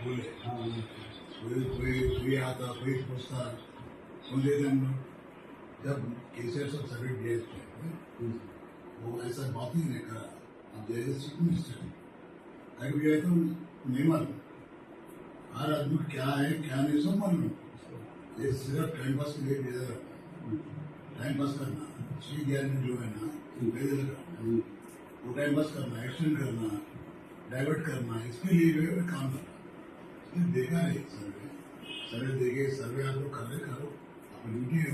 बोले कोई आता कोई पूछता सुन लेते हम लोग। जब केसीआर सब सर्वे किए थे वो ऐसा बात ही नहीं करा। अब जैसे चीफ मिनिस्टर अगर भी आए तो नहीं मालूम हर आदमी क्या है क्या नहीं सब मालूम। ये सिर्फ टाइम पास के लिए भेजा रखा टाइम पास करना सी गैरंटी जो है ना भेजा रखा वो टाइम पास करना एक्सटेंड करना डाइवर्ट करना इसके लिए जो है काम करना। इसने देखा है सर्वे सर्वे देखे सर्वे आप लोग कर रहे करो आपकी ड्यूटी है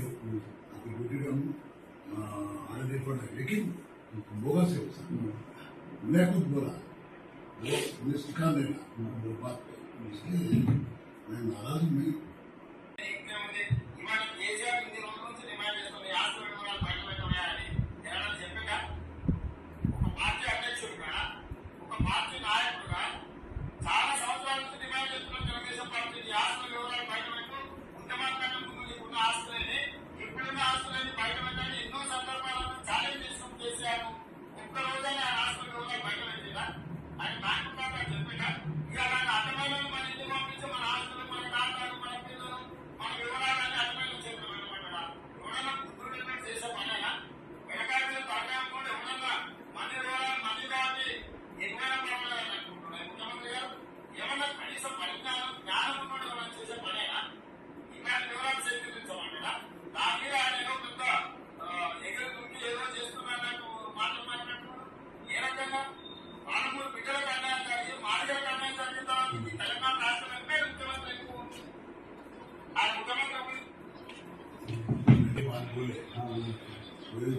आपकी ड्यूटी का हम आने दे पड़ रहे लेकिन बोगा से हो सकता मैं खुद बोला वो उन्हें सिखा देना वो बात इसलिए मैं नाराज हूँ। बोले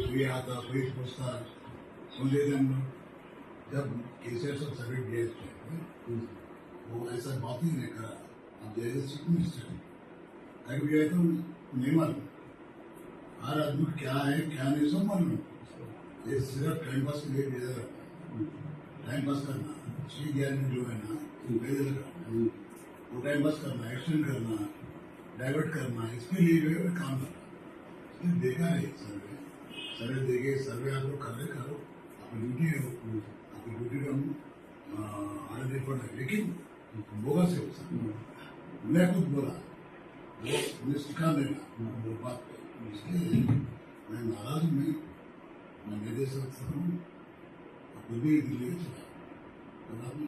कोई आता कोई पूछता सुन लेते हम लोग। जब केसीआर सब सर्वे किए थे वो ऐसा बात ही नहीं करा। अब जैसे चीफ मिनिस्टर अगर भी आए तो नहीं मालूम हर आदमी क्या है क्या नहीं सब मालूम। ये सिर्फ टाइम पास के लिए भेजा रखा टाइम पास करना सी गैरंटी जो है ना भेजा रखा वो टाइम पास करना एक्सटेंड करना डाइवर्ट करना इसके लिए जो है काम करना। इसने देखा है सर्वे सर्वे देखे सर्वे आप लोग कर रहे करो आपकी ड्यूटी है आपकी ड्यूटी का हम आने दे पड़ रहे लेकिन बोगा से हो सकता मैं खुद बोला वो उन्हें सिखा देना वो बात इसलिए मैं नाराज हूँ। मैं निर्देश सकता हूँ खुद भी दिल्ली चला